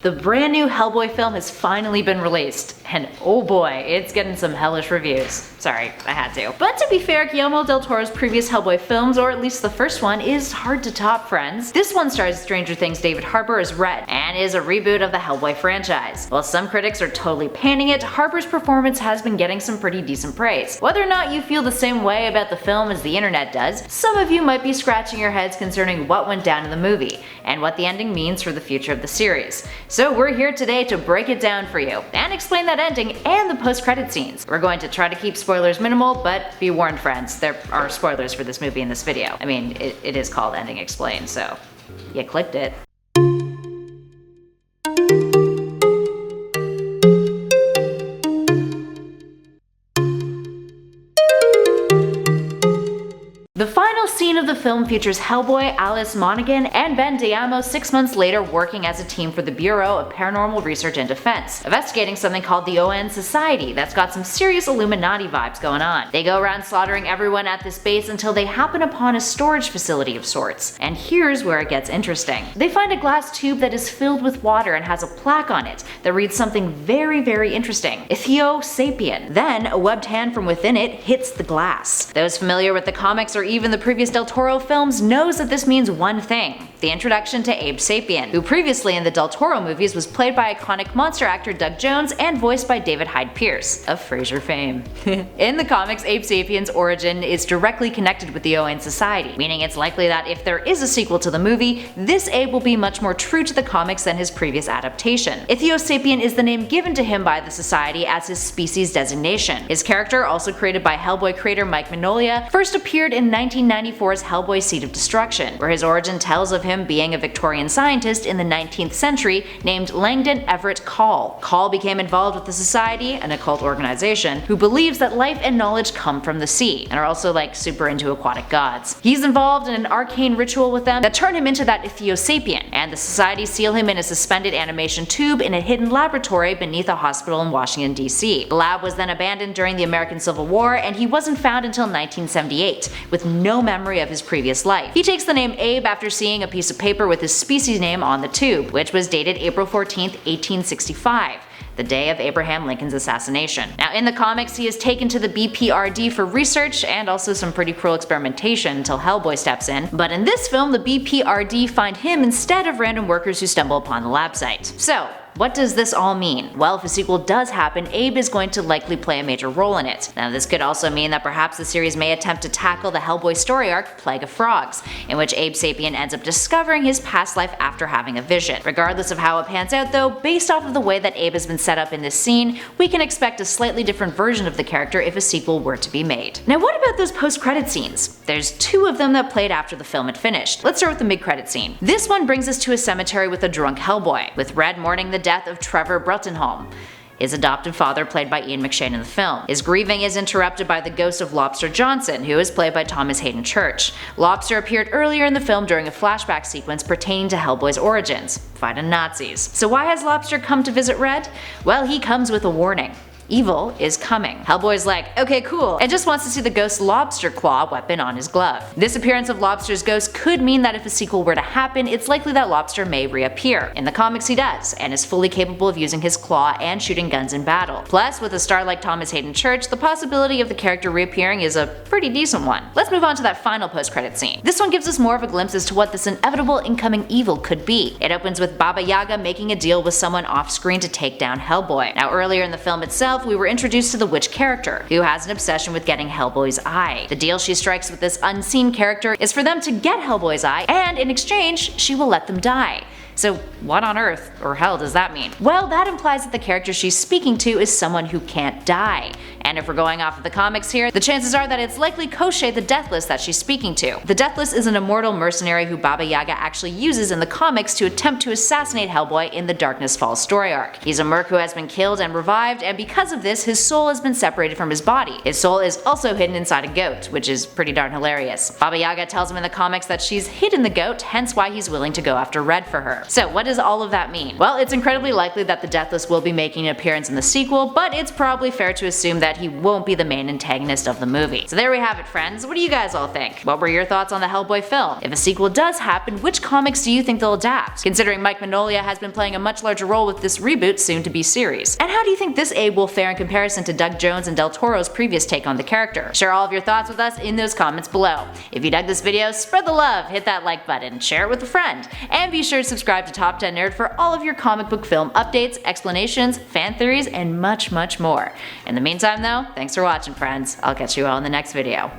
The brand new Hellboy film has finally been released, and oh boy, it's getting some hellish reviews. Sorry, I had to. But to be fair, Guillermo del Toro's previous Hellboy films, or at least the first one, is hard to top, friends. This one stars Stranger Things' David Harbour as Red, and is a reboot of the Hellboy franchise. While some critics are totally panning it, Harbour's performance has been getting some pretty decent praise. Whether or not you feel the same way about the film as the internet does, some of you might be scratching your heads concerning what went down in the movie, and what the ending means for the future of the series. So we're here today to break it down for you, and explain that ending and the post-credit scenes. We're going to try to keep spoilers minimal, but be warned friends, there are spoilers for this movie in this video. I mean, it is called Ending Explained, so you clicked it. The final scene of the film features Hellboy, Alice Monaghan, and Ben Diamo 6 months later working as a team for the Bureau of Paranormal Research and Defense, investigating something called the ON Society that's got some serious Illuminati vibes going on. They go around slaughtering everyone at this base until they happen upon a storage facility of sorts. And here's where it gets interesting. They find a glass tube that is filled with water and has a plaque on it that reads something very interesting. Abe Sapien. Then, a webbed hand from within it hits the glass. Those familiar with the comics or even the previous Del Toro films knows that this means one thing: the introduction to Abe Sapien, who previously in the Del Toro movies was played by iconic monster actor Doug Jones and voiced by David Hyde Pierce, of Frasier fame. In the comics, Abe Sapien's origin is directly connected with the ON Society, meaning it's likely that if there is a sequel to the movie, this Abe will be much more true to the comics than his previous adaptation. Abe Sapien is the name given to him by the Society as his species designation. His character, also created by Hellboy creator Mike Mignola, first appeared in 1994's Hellboy Seed of Destruction, where his origin tells of him being a Victorian scientist in the 19th century named Langdon Everett Call. Call became involved with the Society, an occult organization, who believes that life and knowledge come from the sea, and are also like super into aquatic gods. He's involved in an arcane ritual with them that turn him into that Abe Sapien, and the Society seal him in a suspended animation tube in a hidden laboratory beneath a hospital in Washington, D.C. The lab was then abandoned during the American Civil War, and he wasn't found until 1978, with no memory of his previous life. He takes the name Abe after seeing a piece of paper with his species name on the tube, which was dated April 14, 1865. The day of Abraham Lincoln's assassination. Now in the comics, he is taken to the BPRD for research and also some pretty cruel experimentation until Hellboy steps in, but in this film the BPRD find him instead of random workers who stumble upon the lab site. So, what does this all mean? Well, if a sequel does happen, Abe is going to likely play a major role in it. Now this could also mean that perhaps the series may attempt to tackle the Hellboy story arc, Plague of Frogs, in which Abe Sapien ends up discovering his past life after having a vision. Regardless of how it pans out though, based off of the way that Abe has been set up in this scene, we can expect a slightly different version of the character if a sequel were to be made. Now what about those post-credit scenes? There's two of them that played after the film had finished. Let's start with the mid-credit scene. This one brings us to a cemetery with a drunk Hellboy, with Red mourning the death of Trevor Bruttenholm, his adopted father played by Ian McShane in the film. His grieving is interrupted by the ghost of Lobster Johnson, who is played by Thomas Hayden Church. Lobster appeared earlier in the film during a flashback sequence pertaining to Hellboy's origins: fighting Nazis. So why has Lobster come to visit Red? Well, he comes with a warning. Evil is coming. Hellboy's like, okay cool, and just wants to see the ghost's lobster claw weapon on his glove. This appearance of Lobster's ghost could mean that if a sequel were to happen, it's likely that Lobster may reappear. In the comics he does, and is fully capable of using his claw and shooting guns in battle. Plus, with a star like Thomas Hayden Church, the possibility of the character reappearing is a pretty decent one. Let's move on to that final post-credit scene. This one gives us more of a glimpse as to what this inevitable incoming evil could be. It opens with Baba Yaga making a deal with someone off-screen to take down Hellboy. Now earlier in the film itself, we were introduced to the witch character, who has an obsession with getting Hellboy's eye. The deal she strikes with this unseen character is for them to get Hellboy's eye, and in exchange, she will let them die. So what on earth or hell does that mean? Well, that implies that the character she's speaking to is someone who can't die. And if we're going off of the comics here, the chances are that it's likely Koschei the Deathless that she's speaking to. The Deathless is an immortal mercenary who Baba Yaga actually uses in the comics to attempt to assassinate Hellboy in the Darkness Falls story arc. He's a merc who has been killed and revived, and because of this, his soul has been separated from his body. His soul is also hidden inside a goat, which is pretty darn hilarious. Baba Yaga tells him in the comics that she's hidden the goat, hence why he's willing to go after Red for her. So what does all of that mean? Well, it's incredibly likely that the Deathless will be making an appearance in the sequel, but it's probably fair to assume that he won't be the main antagonist of the movie. So there we have it, friends. What do you guys all think? What were your thoughts on the Hellboy film? If a sequel does happen, which comics do you think they'll adapt? Considering Mike Mignola has been playing a much larger role with this reboot soon-to-be series. And how do you think this Abe will fare in comparison to Doug Jones and Del Toro's previous take on the character? Share all of your thoughts with us in those comments below. If you dug this video, spread the love, hit that like button, share it with a friend, and be sure to subscribe to Top 10 Nerd for all of your comic book film updates, explanations, fan theories, and much more. In the meantime though, thanks for watching, friends. I'll catch you all in the next video.